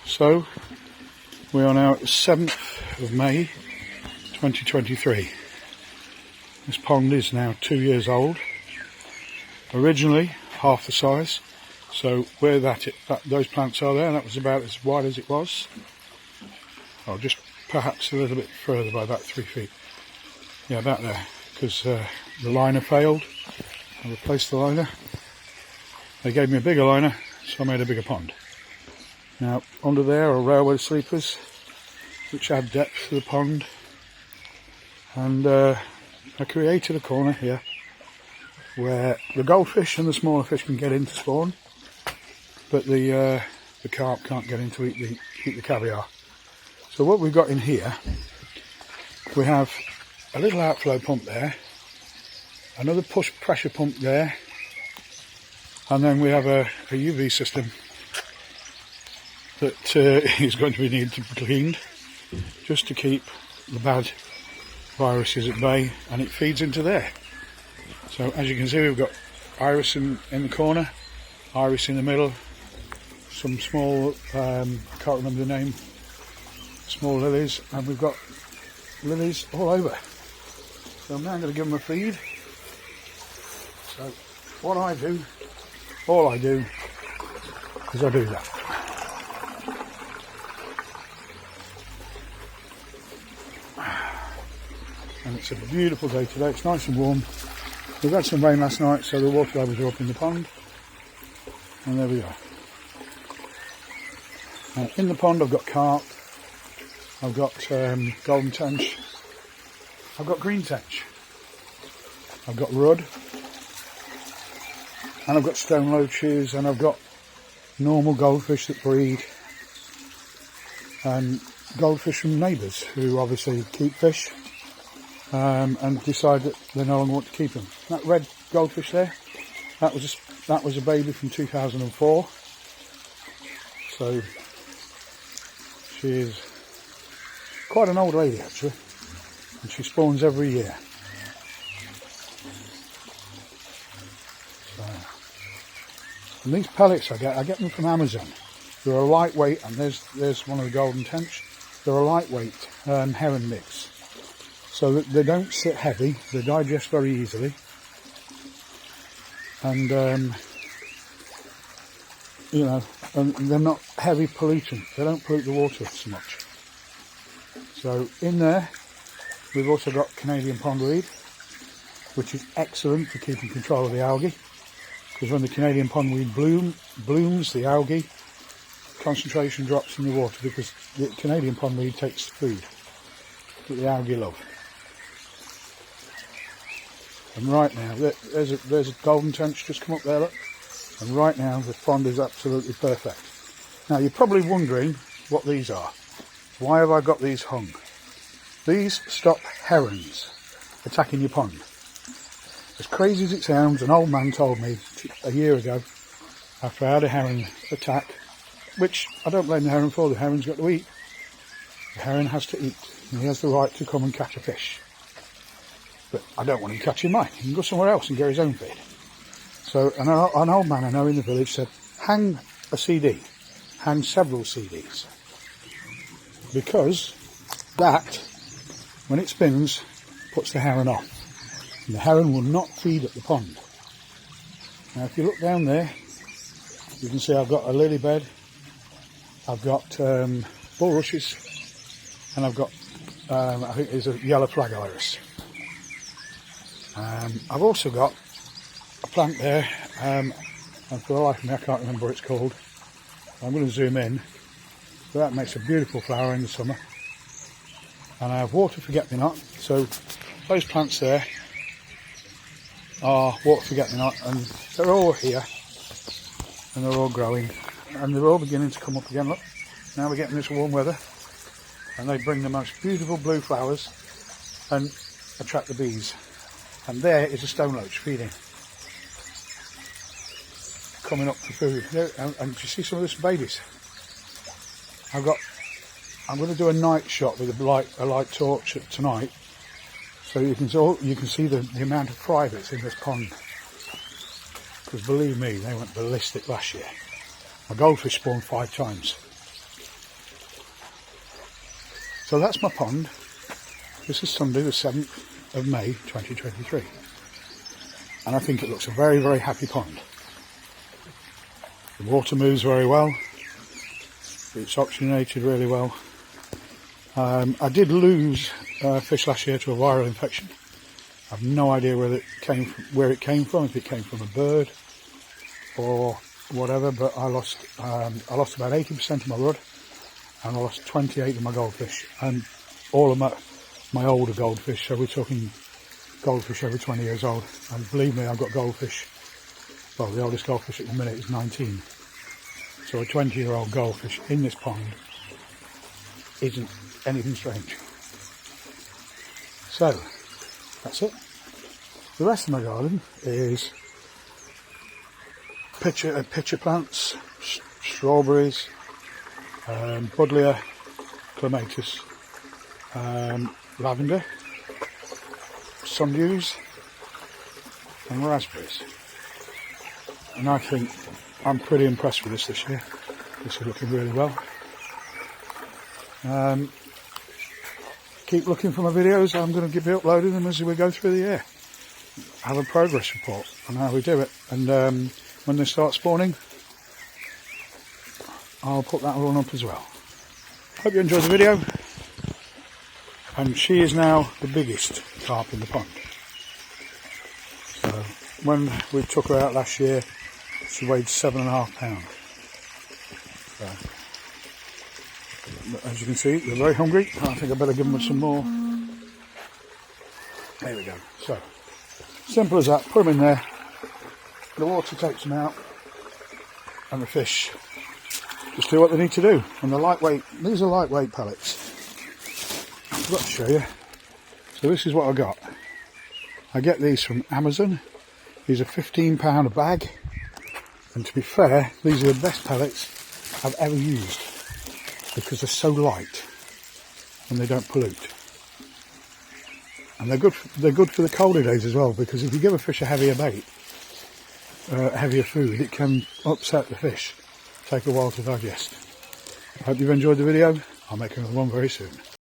So we are now at the 7th of May 2023. This pond is now 2 years old. Originally half the size, so where those plants are there, that was about as wide as it was. Oh, just perhaps a little bit further by about 3 feet. Yeah, about there, because the liner failed. I replaced the liner. They gave me a bigger liner, so I made a bigger pond. Now, under there are railway sleepers, which add depth to the pond. And I created a corner here where the goldfish and the smaller fish can get in to spawn, but the carp can't get in to eat the caviar. So what we've got in here, we have a little outflow pump there, another push pressure pump there, and then we have a UV system that is going to be needed to be cleaned, just to keep the bad viruses at bay, and it feeds into there. So as you can see, we've got iris in the corner, iris in the middle, some small, I can't remember the name, small lilies, and we've got lilies all over. So I'm now going to give them a feed. So what I do, all I do is I do that. And it's a beautiful day today, it's nice and warm. We've had some rain last night, so the water levels are up in the pond. And there we go. In the pond I've got carp, I've got golden tench, I've got green tench, I've got rudd, and I've got stone loaches, and I've got normal goldfish that breed, and goldfish from neighbours who obviously keep fish. And decide that they no longer want to keep them. That red goldfish there, that was a baby from 2004. So she is quite an old lady actually, and she spawns every year. So, and these pellets I get them from Amazon. They're a lightweight, and there's one of the golden tench. They're a lightweight herring mix. So that they don't sit heavy, they digest very easily, and you know, and they're not heavy pollutants. They don't pollute the water so much. So in there, we've also got Canadian pondweed, which is excellent for keeping control of the algae. Because when the Canadian pondweed blooms, the algae concentration drops in the water, because the Canadian pondweed takes food that the algae love. And right now, there's a golden tench just come up there, look. And right now, the pond is absolutely perfect. Now, you're probably wondering what these are. Why have I got these hung? These stop herons attacking your pond. As crazy as it sounds, an old man told me a year ago, after I had a heron attack, which I don't blame the heron for, the heron's got to eat. The heron has to eat, and he has the right to come and catch a fish. But I don't want him catching mine. He can go somewhere else and get his own feed. So an old man I know in the village said, hang a CD, hang several CDs. Because that, when it spins, puts the heron off. And the heron will not feed at the pond. Now if you look down there, you can see I've got a lily bed, I've got bulrushes, and I've got, I think it's a yellow flag iris. I've also got a plant there, and for the life of me I can't remember what it's called. I'm going to zoom in, but that makes a beautiful flower in the summer. And I have water forget-me-not, so those plants there are water forget-me-not, and they're all here, and they're all growing, and they're all beginning to come up again. Look, now we're getting this warm weather, and they bring the most beautiful blue flowers and attract the bees. And there is a stone loach feeding, coming up for food. There, and do you see some of these babies? I'm going to do a night shot with a light torch tonight, so you can see the amount of fry that's in this pond. Because believe me, they went ballistic last year. My goldfish spawned 5 times. So that's my pond. This is Sunday the 7th of May 2023. And I think it looks a very, very happy pond. The water moves very well. It's oxygenated really well. I did lose fish last year to a viral infection. I've no idea where it came from, if it came from a bird or whatever, but I lost about 80% of my rudd, and I lost 28 of my goldfish, and all of my older goldfish. So we're talking goldfish over 20 years old. And believe me, I've got goldfish. Well, the oldest goldfish at the minute is 19. So a 20-year-old goldfish in this pond isn't anything strange. So that's it. The rest of my garden is pitcher plants, strawberries, Buddleia, clematis, lavender, sundews and raspberries. And I think I'm pretty impressed with this year. This is looking really well. Keep looking for my videos. I'm going to be uploading them as we go through the year. Have a progress report on how we do it, and when they start spawning, I'll put that one up as well. Hope you enjoyed the video. And she is now the biggest carp in the pond. So when we took her out last year, she weighed 7.5 pounds. So, as you can see, they're very hungry. I think I better give them some more. There we go. So, simple as that. Put them in there. The water takes them out, and the fish just do what they need to do. And they're lightweight. These are lightweight pellets. I forgot to show you. So this is what I got. I get these from Amazon. These are £15 a bag. And to be fair, these are the best pellets I've ever used, because they're so light and they don't pollute. And they're good for the colder days as well, because if you give a fish a heavier bait, heavier food, it can upset the fish, take a while to digest. I hope you've enjoyed the video. I'll make another one very soon.